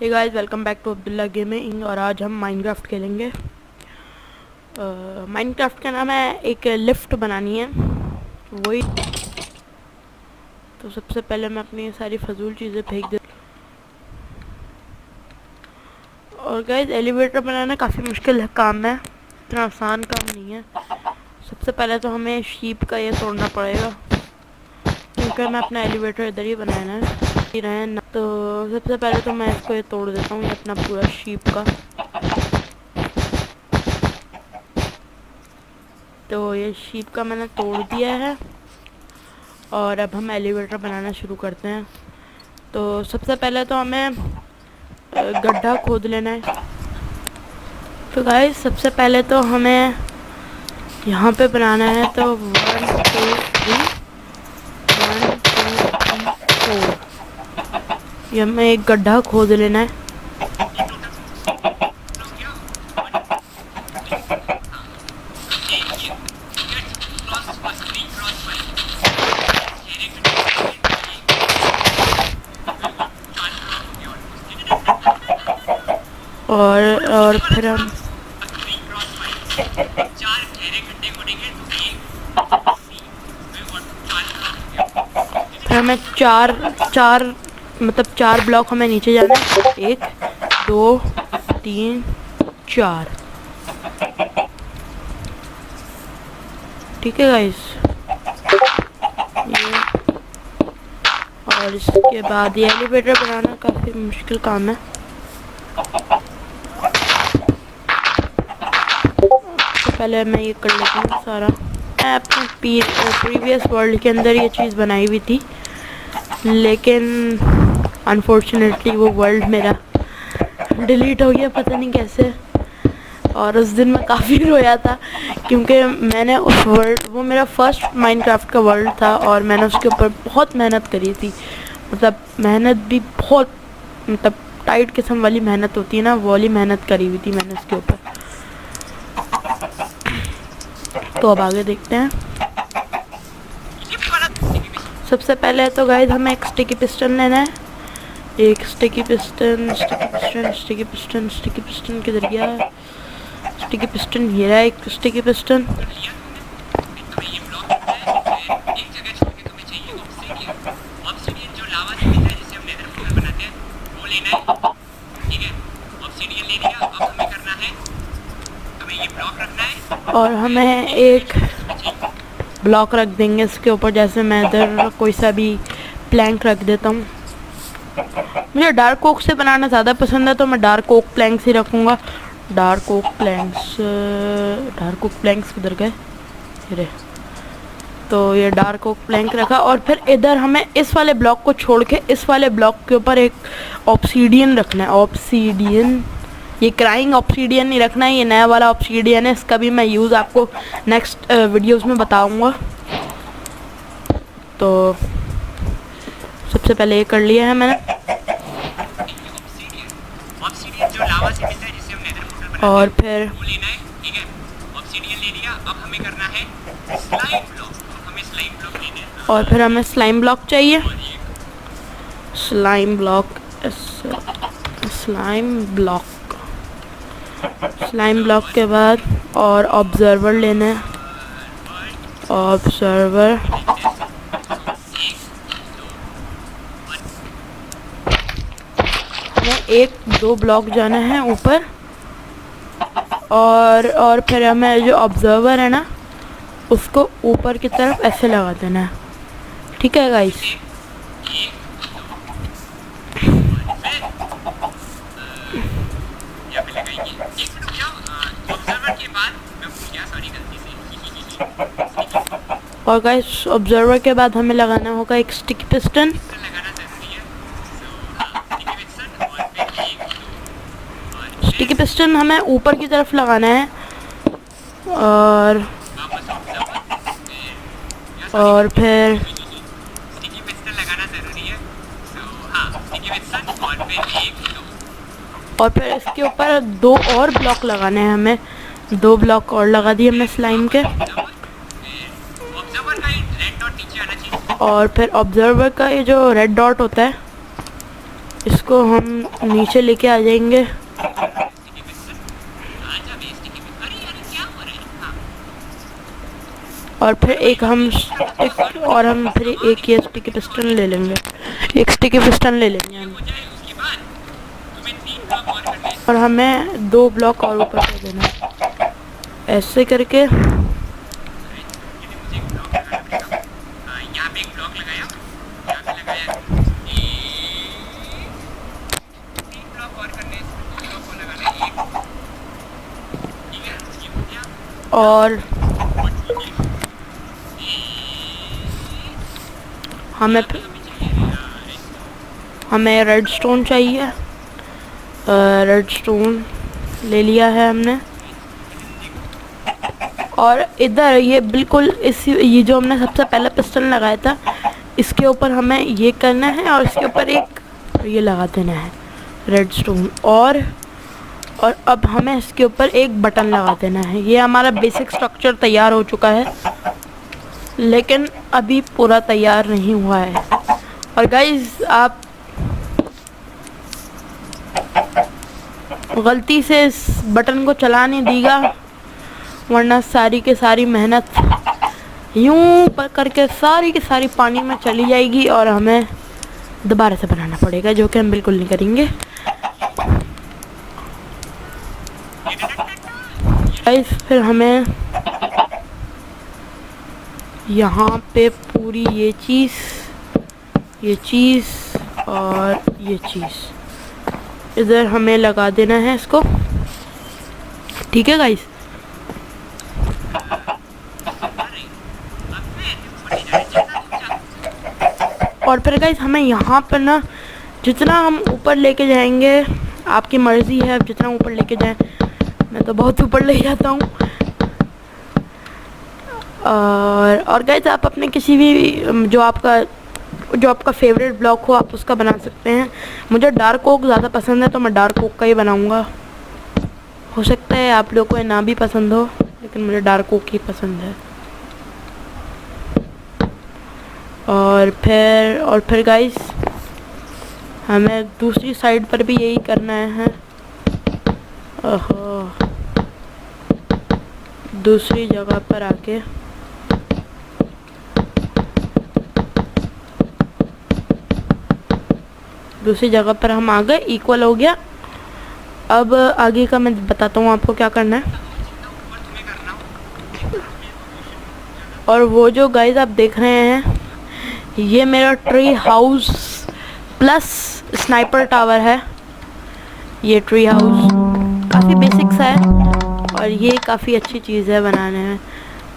Hey guys, welcome back to Abdullah gaming. और आज हम माइनक्राफ्ट खेलेंगे। माइनक्राफ्ट का नाम है, एक लिफ्ट बनानी है वही। तो सबसे पहले मैं अपनी सारी फजूल चीज़ें फेंक दे। और गाइस, एलिवेटर बनाना काफ़ी मुश्किल काम है, इतना आसान काम नहीं है। सबसे पहले तो हमें शीप का ये तोड़ना पड़ेगा, क्योंकि मैं अपना एलिवेटर इधर ही बनाना है ना। तो सबसे पहले तो मैं इसको ये तोड़ देता हूँ, ये अपना पूरा शीप का। तो ये शीप का मैंने तोड़ दिया है और अब हम एलिवेटर बनाना शुरू करते हैं। तो सबसे पहले तो हमें गड्ढा खोद लेना है। तो गाइस, सबसे पहले तो हमें यहाँ पे बनाना है। तो 1 2 3 1 2 3 4 ये हमें एक गड्ढा खोद लेना है। और फिर हमें चार ब्लॉक हमें नीचे जाना है। 1 2 3 4। ठीक है गाइस, ये। और इसके बाद ये एलिवेटर बनाना काफ़ी मुश्किल काम है। तो पहले मैं ये कर लेती हूँ सारा। मैं अपने प्रीवियस वर्ल्ड के अंदर ये चीज़ बनाई हुई थी, लेकिन अनफॉर्चुनेटली वो वर्ल्ड मेरा डिलीट हो गया, पता नहीं कैसे। और उस दिन मैं काफ़ी रोया था, क्योंकि मैंने उस वर्ल्ड, वो मेरा फर्स्ट माइनक्राफ्ट का वर्ल्ड था और मैंने उसके ऊपर बहुत मेहनत करी थी। मतलब मेहनत भी बहुत, मतलब टाइट किस्म वाली मेहनत होती है ना, वो वाली मेहनत करी हुई थी मैंने उसके ऊपर। तो अब आगे देखते हैं। सबसे पहले तो गाइस हमें एक स्टिकी पिस्टन लेना है। एक स्टिकी पिस्टन किधर गया? स्टिकी पिस्टन ये रहा, एक स्टिकी पिस्टन। और हमें एक ब्लॉक रख देंगे इसके ऊपर। जैसे मैं इधर कोई सा भी प्लैंक रख देता हूँ। मुझे डार्क ओक से बनाना ज़्यादा पसंद है, तो मैं डार्क ओक प्लैंक्स ही रखूँगा। डार्क ओक प्लैंक्स किधर गए? तो ये डार्क ओक प्लैंक रखा। और फिर इधर हमें इस वाले ब्लॉक को छोड़ के इस वाले ब्लॉक के ऊपर एक ऑब्सीडियन रखना है। ऑब्सीडियन, ये क्राइंग ऑब्सीडियन नहीं रखना है, ये नया वाला ऑब्सीडियन है। इसका भी मैं यूज़ आपको नेक्स्ट वीडियोस में बताऊंगा। तो सबसे पहले ये कर लिया है मैंने। और फिर हमें स्लाइम ब्लॉक चाहिए। स्लाइम ब्लॉक के बाद और ऑब्जर्वर लेना है। ऑब्जर्वर, हमें 1-2 ब्लॉक जाना है ऊपर। और फिर हमें जो ऑब्जर्वर है ना, उसको ऊपर की तरफ ऐसे लगा देना है। ठीक है गाइस? और गाइस, ऑब्जर्वर के बाद हमें लगाना होगा एक स्टिकी पिस्टन। स्टिकी पिस्टन हमें ऊपर की तरफ लगाना है। और फिर इसके ऊपर 2 और ब्लॉक लगाने हैं हमें। 2 ब्लॉक और लगा दिए हमने स्लाइम के। और फिर ऑब्जर्वर का ये जो रेड डॉट होता है, इसको हम नीचे लेके आ जाएंगे। और फिर हम फिर एक ये स्टिकी पिस्टन ले लेंगे, एक स्टिकी पिस्टन ले लेंगे हम। और हमें 2 ब्लॉक और ऊपर कर देना है ऐसे करके। और हमें रेडस्टोन चाहिए। रेडस्टोन ले लिया है हमने। और इधर ये बिल्कुल ये जो हमने सबसे पहले पिस्टन लगाया था, इसके ऊपर हमें ये करना है और इसके ऊपर एक ये लगा देना है रेडस्टोन। और अब हमें इसके ऊपर एक बटन लगा देना है। ये हमारा बेसिक स्ट्रक्चर तैयार हो चुका है, लेकिन अभी पूरा तैयार नहीं हुआ है। और गाइस, आप गलती से इस बटन को चला नहीं दीगा, वरना सारी की सारी मेहनत यूं पर करके सारी की सारी पानी में चली जाएगी और हमें दोबारा से बनाना पड़ेगा, जो कि हम बिल्कुल नहीं करेंगे। गाइस, फिर हमें यहाँ पे पूरी ये चीज़ और ये चीज़ इधर हमें लगा देना है इसको। ठीक है गाइस। और फिर गाइस, हमें यहाँ पर ना जितना हम ऊपर लेके जाएंगे, आपकी मर्ज़ी है, आप जितना ऊपर लेके जाएं। मैं तो बहुत ऊपर ले जाता हूँ। और गाइस, आप अपने किसी भी जो आपका फेवरेट ब्लॉक हो, आप उसका बना सकते हैं। मुझे डार्क ओक ज़्यादा पसंद है, तो मैं डार्क ओक का ही बनाऊँगा। हो सकता है आप लोगों को ना भी पसंद हो, लेकिन मुझे डार्क ओक ही पसंद है। और फिर गाइस, हमें दूसरी साइड पर भी यही करना है। ओहो, दूसरी जगह पर आके हम आ गए। इक्वल हो गया। अब आगे का मैं बताता हूँ आपको क्या करना है। और वो जो गाइस आप देख रहे हैं, ये मेरा tree house plus sniper tower है। ये ट्री हाउस काफ़ी बेसिक सा है और ये काफ़ी अच्छी चीज़ है बनाने में।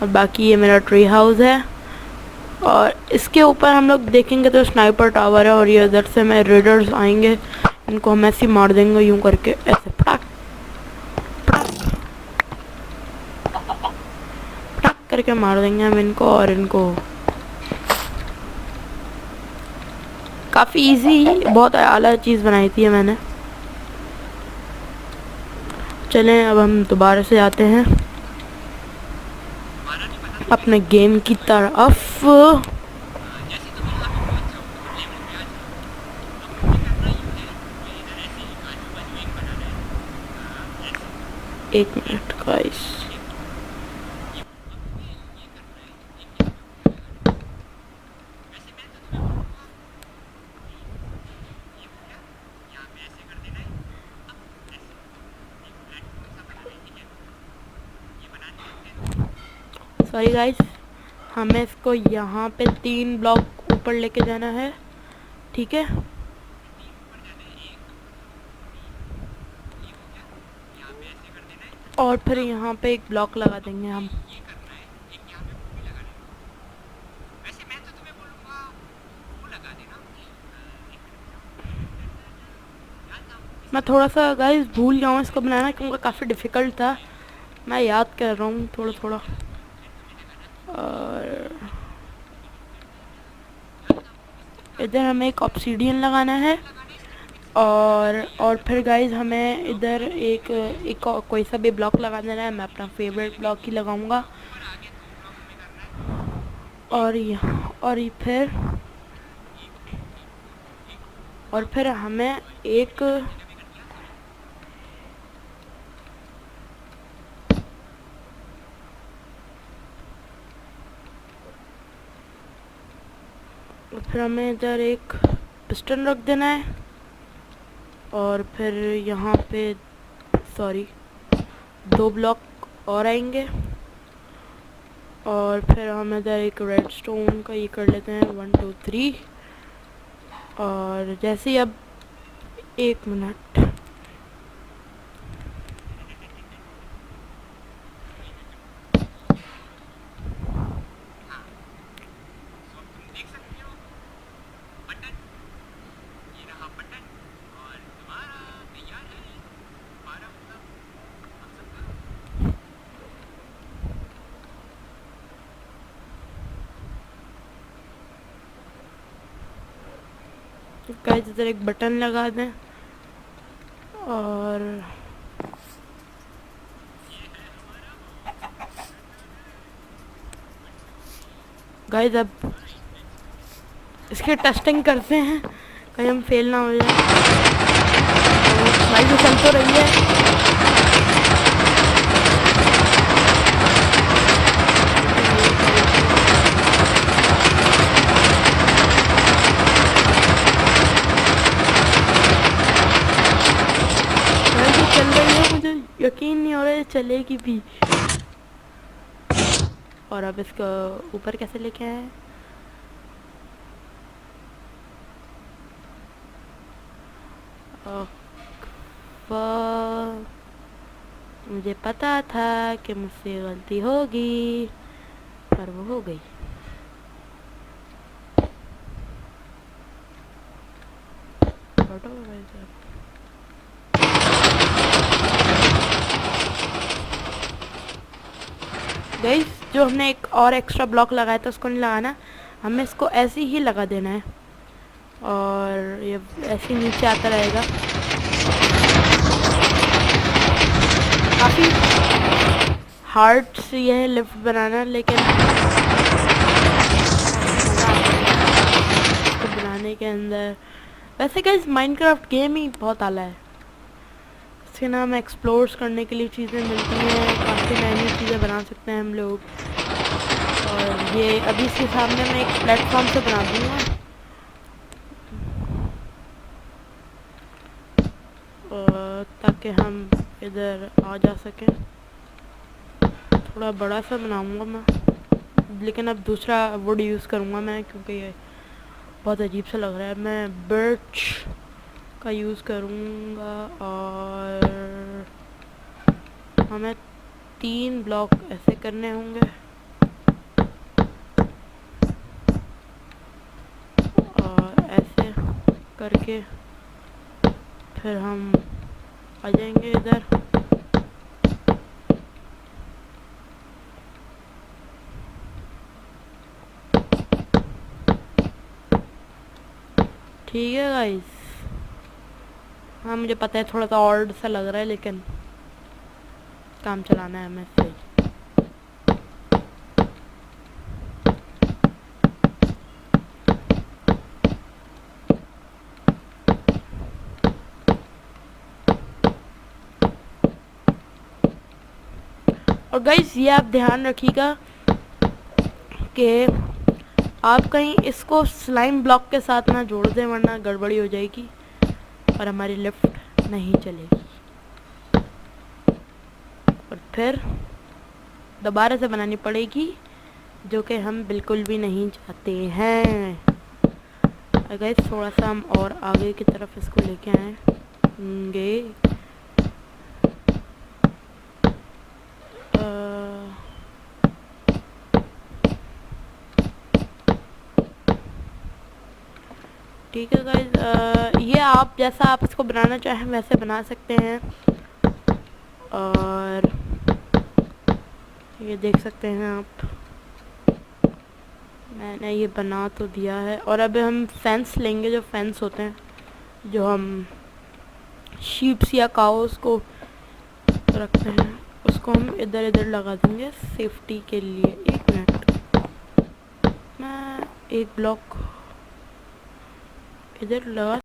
और बाकी ये मेरा ट्री हाउस है और इसके ऊपर हम लोग देखेंगे तो स्नाइपर टावर है। और ये इधर से में रेडर्स आएंगे, इनको हम ऐसे मार देंगे यूं करके, ऐसे पटाक पटाक करके मार देंगे हम इनको। और इनको काफ़ी इजी, बहुत आला चीज़ बनाई थी मैंने। चलें, अब हम दोबारा से आते हैं अपने गेम की तरफ। एक मिनट गाइस। सॉरी गाइस, हमें इसको यहाँ पे 3 ब्लॉक ऊपर लेके जाना है। ठीक है, और फिर यहाँ पे एक ब्लॉक लगा देंगे हम। मैं थोड़ा सा गाइस भूल गया हूँ इसको बनाना, क्योंकि काफ़ी डिफ़िकल्ट था। मैं याद कर रहा हूँ थोड़ा थोड़ा। और इधर हमें एक ऑब्सीडियन लगाना है। और फिर गाइस, हमें इधर एक कोई सा भी ब्लॉक लगा देना है। मैं अपना फेवरेट ब्लॉक ही लगाऊंगा। और फिर और फिर हमें एक इधर एक पिस्टन रख देना है और फिर यहाँ पे सॉरी 2 ब्लॉक और आएंगे और फिर हम इधर एक रेडस्टोन का ये कर लेते हैं 1 2 3 और जैसे ही अब 1 मिनट गाइस इधर एक बटन लगा दें और गाइस अब इसकी टेस्टिंग करते हैं कहीं हम फेल ना हो जाए। तो चल तो रही है चल रही है, मुझे यकीन नहीं हो रहा है चलेगी भी। और अब इसको ऊपर कैसे लेके आए? मुझे पता था कि मुझसे गलती होगी पर वो हो गई। गाइस जो हमने एक और एक्स्ट्रा ब्लॉक लगाया था उसको नहीं लगाना, हमें इसको ऐसे ही लगा देना है और ये ऐसे नीचे आता रहेगा। काफ़ी हार्ड सी है लिफ्ट बनाना, लेकिन इसको बनाने के अंदर वैसे गाइस माइनक्राफ्ट गेम ही बहुत आला है। इसके नाम एक्सप्लोर्स करने के लिए चीज़ें मिलती हैं, काफ़ी नई नई चीज़ें बना सकते हैं हम लोग। और ये अभी इसके सामने मैं एक प्लेटफॉर्म से बना दूँगा ताकि हम इधर आ जा सकें। थोड़ा बड़ा सा बनाऊँगा मैं, लेकिन अब दूसरा वुड यूज़ करूँगा मैं क्योंकि ये बहुत अजीब सा लग रहा है। मैं बर्च का यूज़ करूँगा और हमें 3 ब्लॉक ऐसे करने होंगे और ऐसे करके फिर हम आ जाएंगे इधर। ठीक है गाइस, हाँ मुझे पता है थोड़ा सा ऑड सा लग रहा है लेकिन काम चलाना है हमें सही। और गाइस ये आप ध्यान रखिएगा कि आप कहीं इसको स्लाइम ब्लॉक के साथ ना जोड़ दें वरना गड़बड़ी हो जाएगी और हमारी लिफ्ट नहीं चलेगी और फिर दोबारा से बनानी पड़ेगी, जो कि हम बिल्कुल भी नहीं चाहते हैं। अगर थोड़ा सा हम और आगे की तरफ इसको लेके आएंगे ठीक है गाइस, ये आप जैसा आप इसको बनाना चाहें वैसे बना सकते हैं। और ये देख सकते हैं आप, मैंने ये बना तो दिया है। और अब हम फेंस लेंगे, जो फेंस होते हैं जो हम शीप्स या काउस को रखते हैं, उसको हम इधर इधर लगा देंगे सेफ्टी के लिए। 1 मिनट, मैं एक ब्लॉक इधर लगा